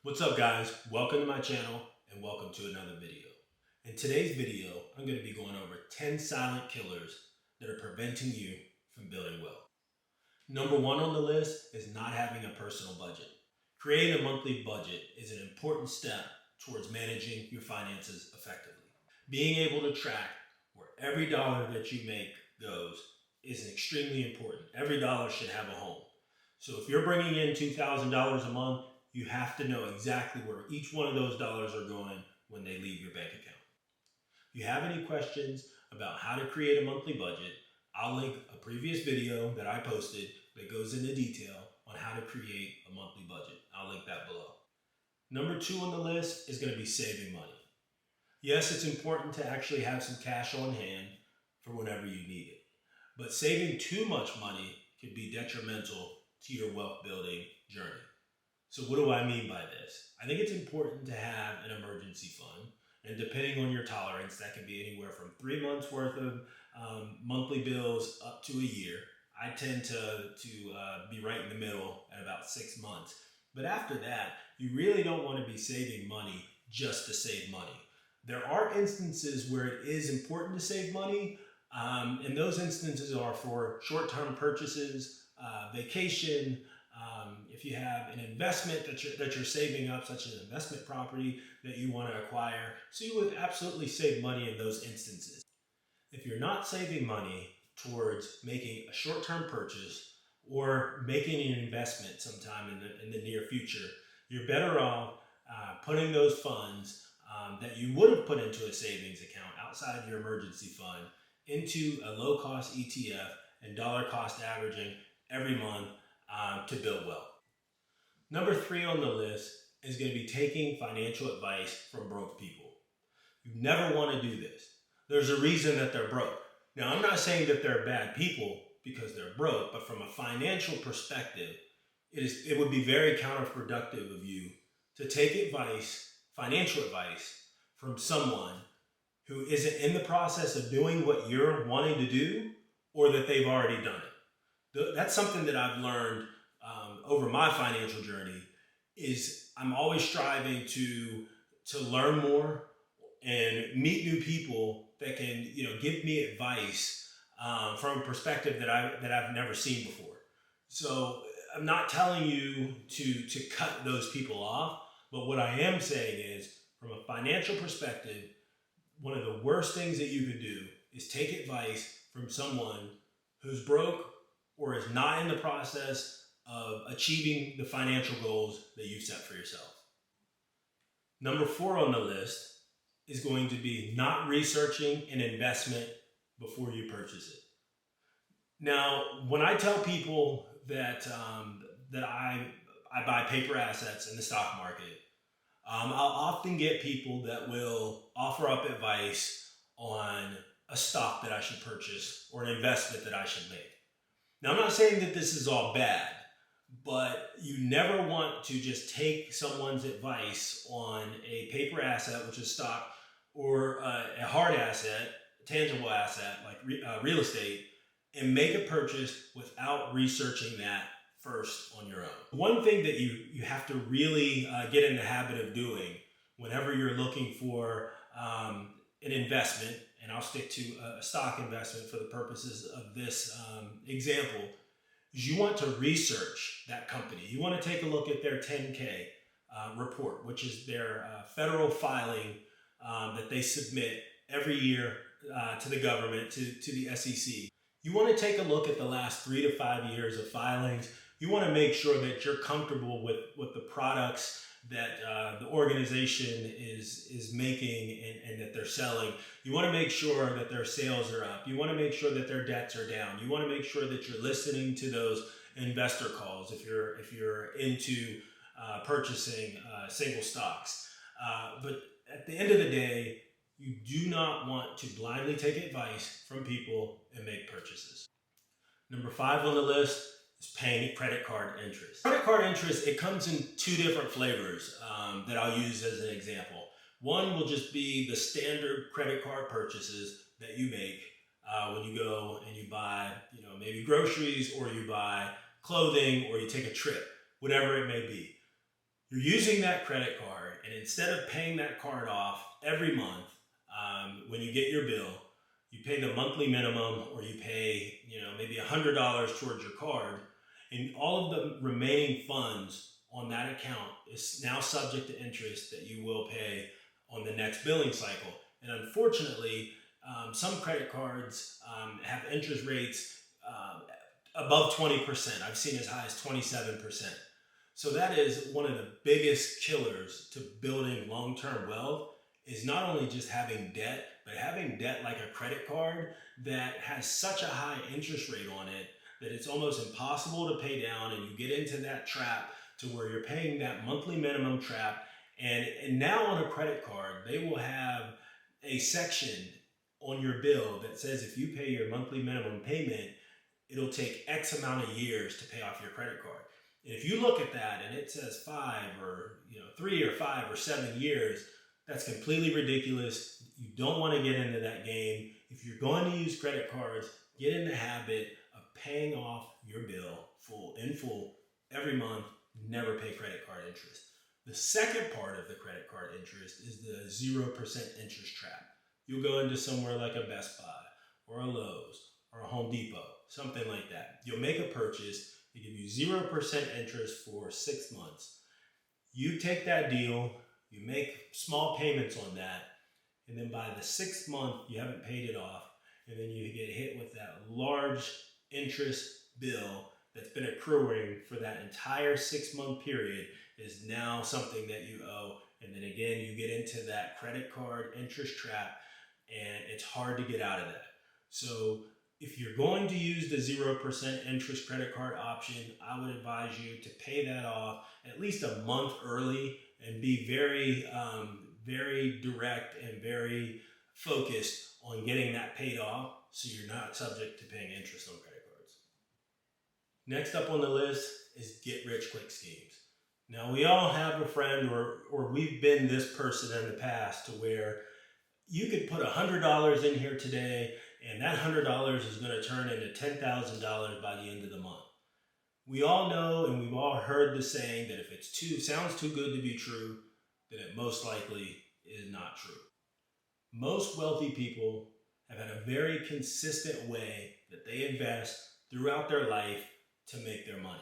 What's up guys? Welcome to my channel and welcome to another video. In today's video, I'm going to be going over 10 silent killers that are preventing you from building wealth. Number one on the list is not having a personal budget. Creating a monthly budget is an important step towards managing your finances effectively. Being able to track where every dollar that you make goes is extremely important. Every dollar should have a home. So if you're bringing in $2,000 a month, you have to know exactly where each one of those dollars are going when they leave your bank account. If you have any questions about how to create a monthly budget, I'll link a previous video that I posted that goes into detail on how to create a monthly budget. I'll link that below. Number two on the list is going to be saving money. Yes, it's important to actually have some cash on hand for whenever you need it, but saving too much money can be detrimental to your wealth building journey. So what do I mean by this? I think it's important to have an emergency fund, and depending on your tolerance, that can be anywhere from 3 months worth of monthly bills up to a year. I tend to be right in the middle at about 6 months. But after that, you really don't want to be saving money just to save money. There are instances where it is important to save money, and those instances are for short-term purchases, vacation. If you have an investment that you're saving up, such as an investment property that you want to acquire, so you would absolutely save money in those instances. If you're not saving money towards making a short-term purchase or making an investment sometime in the near future, you're better off putting those funds that you would have put into a savings account outside of your emergency fund into a low-cost ETF and dollar cost averaging every month to build wealth. Number three on the list is going to be taking financial advice from broke people. You never want to do this. There's a reason that they're broke. Now, I'm not saying that they're bad people because they're broke, but from a financial perspective, it would be very counterproductive of you to take advice, financial advice, from someone who isn't in the process of doing what you're wanting to do or that they've already done it. That's something that I've learned over my financial journey is I'm always striving to learn more and meet new people that can give me advice from a perspective that I've never seen before. So I'm not telling you to cut those people off, but what I am saying is from a financial perspective, one of the worst things that you could do is take advice from someone who's broke or is not in the process of achieving the financial goals that you've set for yourself. Number four on the list is going to be not researching an investment before you purchase it. Now, when I tell people that I buy paper assets in the stock market, I'll often get people that will offer up advice on a stock that I should purchase or an investment that I should make. Now, I'm not saying that this is all bad, but you never want to just take someone's advice on a paper asset, which is stock, or a hard asset, a tangible asset like real estate, and make a purchase without researching that first on your own. One thing that you have to really get in the habit of doing whenever you're looking for an investment, and I'll stick to a stock investment for the purposes of this example, is you want to research that company. You want to take a look at their 10K report, which is their federal filing that they submit every year to the government, to the SEC. You want to take a look at the last 3 to 5 years of filings. You want to make sure that you're comfortable with the products that the organization is making and that they're selling. You want to make sure that their sales are up. You want to make sure that their debts are down. You want to make sure that you're listening to those investor calls if you're into purchasing single stocks. But at the end of the day, you do not want to blindly take advice from people and make purchases. Number five on the list is paying credit card interest. Credit card interest, it comes in two different flavors that I'll use as an example. One will just be the standard credit card purchases that you make when you go and you buy, maybe groceries, or you buy clothing, or you take a trip, whatever it may be. You're using that credit card, and instead of paying that card off every month, when you get your bill, you pay the monthly minimum, or you pay, maybe $100 towards your card, and all of the remaining funds on that account is now subject to interest that you will pay on the next billing cycle. And unfortunately, some credit cards have interest rates above 20%. I've seen as high as 27%. So that is one of the biggest killers to building long-term wealth, is not only just having debt, but having debt like a credit card that has such a high interest rate on it that it's almost impossible to pay down, and you get into that trap to where you're paying that monthly minimum trap. And now on a credit card, they will have a section on your bill that says if you pay your monthly minimum payment, it'll take X amount of years to pay off your credit card. And if you look at that and it says 5 or 3 or 5 or 7 years, that's completely ridiculous. You don't want to get into that game. If you're going to use credit cards, get in the habit of paying off your bill in full every month. Never pay credit card interest. The second part of the credit card interest is the 0% interest trap. You'll go into somewhere like a Best Buy or a Lowe's or a Home Depot, something like that. You'll make a purchase. They give you 0% interest for 6 months. You take that deal, you make small payments on that, and then by the 6th month, you haven't paid it off, and then you get hit with that large interest bill that's been accruing for that entire 6-month period is now something that you owe. And then again, you get into that credit card interest trap, and it's hard to get out of that. So if you're going to use the 0% interest credit card option, I would advise you to pay that off at least a month early and be very, very direct and very focused on getting that paid off so you're not subject to paying interest on credit cards. Next up on the list is get-rich-quick schemes. Now, we all have a friend or we've been this person in the past to where you could put $100 in here today, and that $100 is going to turn into $10,000 by the end of the month. We all know, and we've all heard the saying that if it sounds too good to be true, then it most likely is not true. Most wealthy people have had a very consistent way that they invest throughout their life to make their money.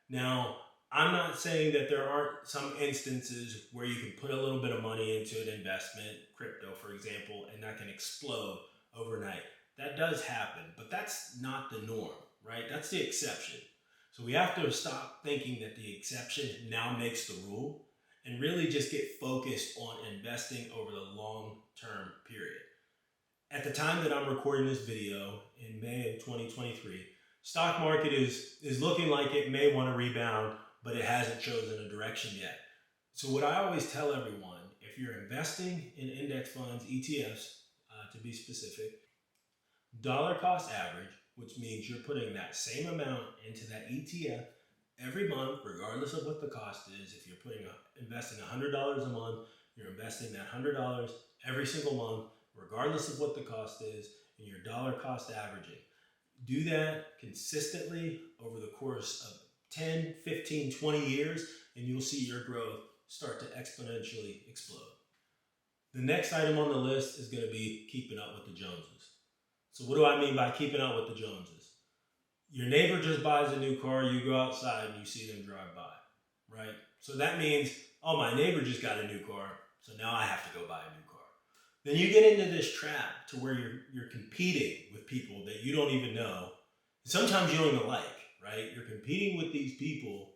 Now, I'm not saying that there aren't some instances where you can put a little bit of money into an investment, crypto for example, and that can explode overnight. That does happen, but that's not the norm, right? That's the exception. So we have to stop thinking that the exception now makes the rule and really just get focused on investing over the long-term period. At the time that I'm recording this video in May of 2023, stock market is looking like it may want to rebound, but it hasn't chosen a direction yet. So what I always tell everyone, if you're investing in index funds, ETFs, to be specific, dollar cost average, which means you're putting that same amount into that ETF every month, regardless of what the cost is. If you're investing $100 a month, you're investing that $100 every single month, regardless of what the cost is, and you're dollar cost averaging. Do that consistently over the course of 10, 15, 20 years, and you'll see your growth start to exponentially explode. The next item on the list is going to be keeping up with the Joneses. So what do I mean by keeping up with the Joneses? Your neighbor just buys a new car, you go outside and you see them drive by, right? So that means, oh, my neighbor just got a new car, so now I have to go buy a new car. Then you get into this trap to where you're competing with people that you don't even know. Sometimes you don't even like, right? You're competing with these people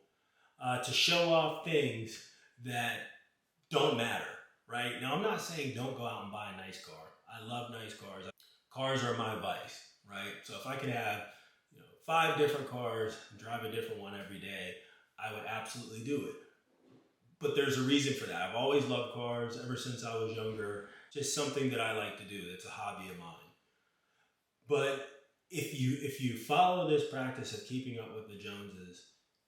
to show off things that don't matter, right? Now, I'm not saying don't go out and buy a nice car. I love nice cars. Cars are my vice, right? So if I could have 5 different cars and drive a different one every day, I would absolutely do it. But there's a reason for that. I've always loved cars ever since I was younger. Just something that I like to do. That's a hobby of mine. But if you follow this practice of keeping up with the Joneses,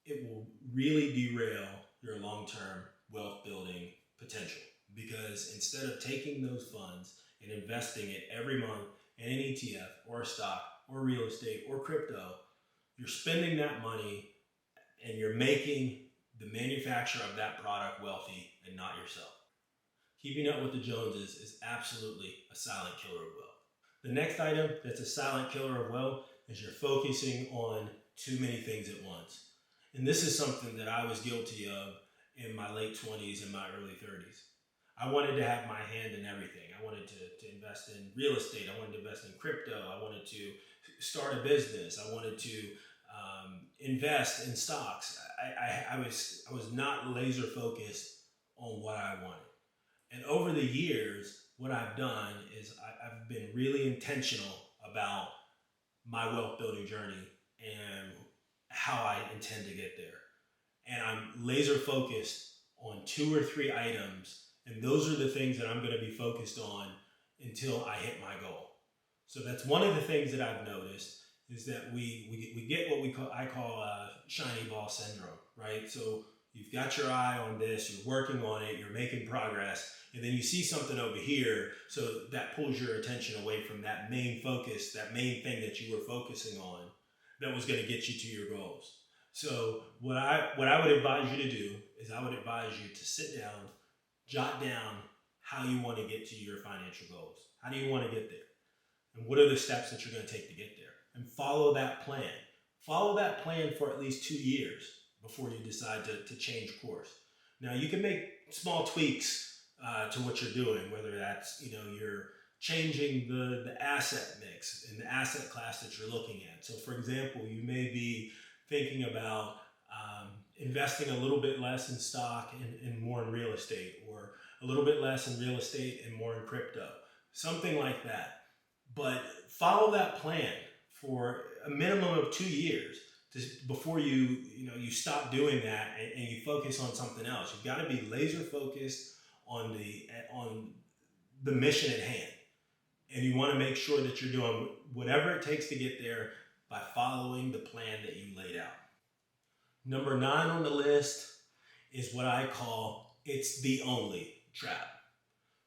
it will really derail your long-term wealth building potential. Because instead of taking those funds and investing it every month in an ETF or a stock or real estate or crypto, you're spending that money and you're making the manufacturer of that product wealthy and not yourself. Keeping up with the Joneses is absolutely a silent killer of wealth. The next item that's a silent killer of wealth is you're focusing on too many things at once. And this is something that I was guilty of in my late 20s and my early 30s. I wanted to have my hand in everything. I wanted to invest in real estate. I wanted to invest in crypto. I wanted to start a business. I wanted to invest in stocks. I was not laser focused on what I wanted. And over the years, what I've done is I've been really intentional about my wealth building journey and how I intend to get there. And I'm laser focused on 2 or 3 items, and those are the things that I'm going to be focused on until I hit my goal. So that's one of the things that I've noticed is that we get what I call shiny ball syndrome, right? So you've got your eye on this, you're working on it, you're making progress, and then you see something over here, so that pulls your attention away from that main focus, that main thing that you were focusing on that was going to get you to your goals. So what I would advise you to do is I would advise you to sit down, jot down how you want to get to your financial goals. How do you want to get there? And what are the steps that you're going to take to get there? And follow that plan. Follow that plan for at least 2 years before you decide to change course. Now you can make small tweaks to what you're doing, whether that's, you're changing the asset mix and the asset class that you're looking at. So for example, you may be thinking about investing a little bit less in stock and more in real estate, or a little bit less in real estate and more in crypto, something like that. But follow that plan for a minimum of 2 years before you stop doing that and you focus on something else. You've got to be laser focused on the mission at hand. And you want to make sure that you're doing whatever it takes to get there by following the plan that you laid out. Number 9 on the list is what I call it's the only trap,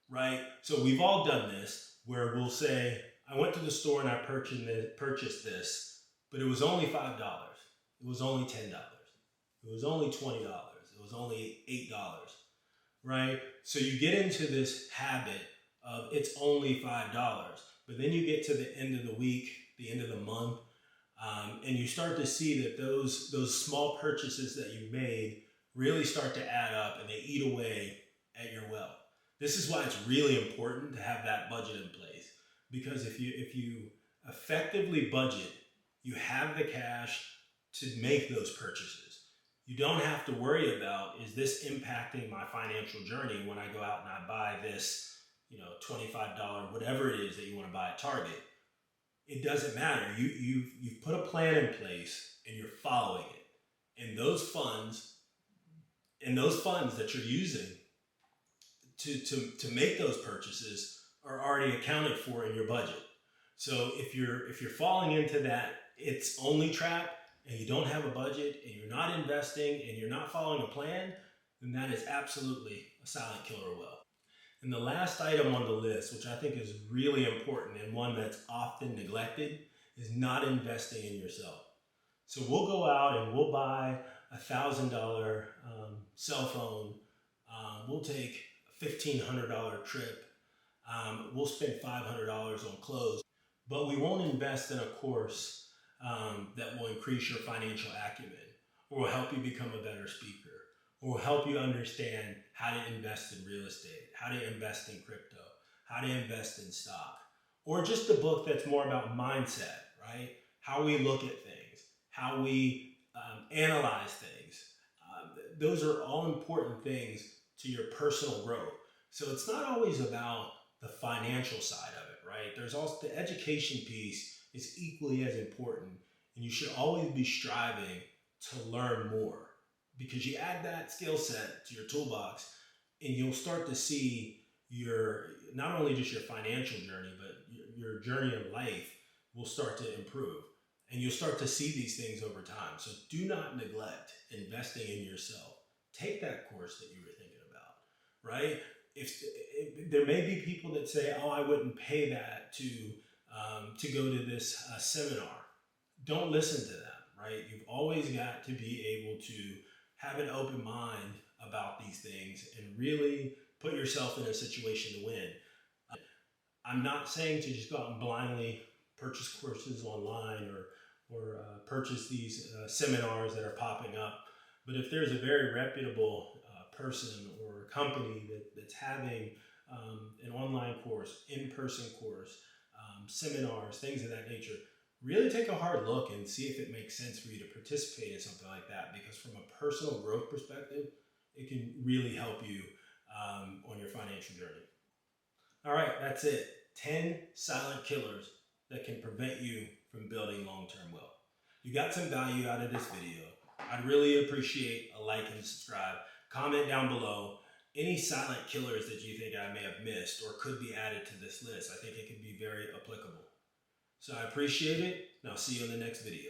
right? So we've all done this where we'll say, I went to the store and I purchased this, but it was only $5. It was only $10. It was only $20. It was only $8, right? So you get into this habit of it's only $5, but then you get to the end of the week, the end of the month, and you start to see that those small purchases that you made really start to add up and they eat away at your wealth. This is why it's really important to have that budget in place, because if you effectively budget, you have the cash to make those purchases. You don't have to worry about, is this impacting my financial journey when I go out and I buy this, $25, whatever it is that you want to buy at Target. It doesn't matter. You've put a plan in place and you're following it. And those funds that you're using to make those purchases are already accounted for in your budget. So if you're falling into that it's only trap and you don't have a budget and you're not investing and you're not following a plan, then that is absolutely a silent killer of wealth. And the last item on the list, which I think is really important and one that's often neglected, is not investing in yourself. So we'll go out and we'll buy a $1,000 cell phone. We'll take a $1,500 trip. We'll spend $500 on clothes, but we won't invest in a course that will increase your financial acumen, or will help you become a better speaker, or will help you understand how to invest in real estate, how to invest in crypto, how to invest in stock, or just a book that's more about mindset, right? How we look at things, how we analyze things. Those are all important things to your personal growth. So it's not always about the financial side of it, right? There's also the education piece is equally as important, and you should always be striving to learn more, because you add that skill set to your toolbox and you'll start to see not only just your financial journey, but your journey in life will start to improve, and you'll start to see these things over time. So do not neglect investing in yourself. Take that course that you were thinking about, right? If there may be people that say, oh, I wouldn't pay that to go to this seminar. Don't listen to them, right? You've always got to be able to have an open mind about these things and really put yourself in a situation to win. I'm not saying to just go out and blindly purchase courses online or purchase these seminars that are popping up. But if there's a very reputable person or company that's having an online course, in-person course, seminars, things of that nature, really take a hard look and see if it makes sense for you to participate in something like that, because from a personal growth perspective, it can really help you on your financial journey. All right, that's it. 10 silent killers that can prevent you from building long-term wealth. You got some value out of this video. I'd really appreciate a like and subscribe. Comment down below any silent killers that you think I may have missed or could be added to this list. I think it could be very applicable. So I appreciate it, and I'll see you in the next video.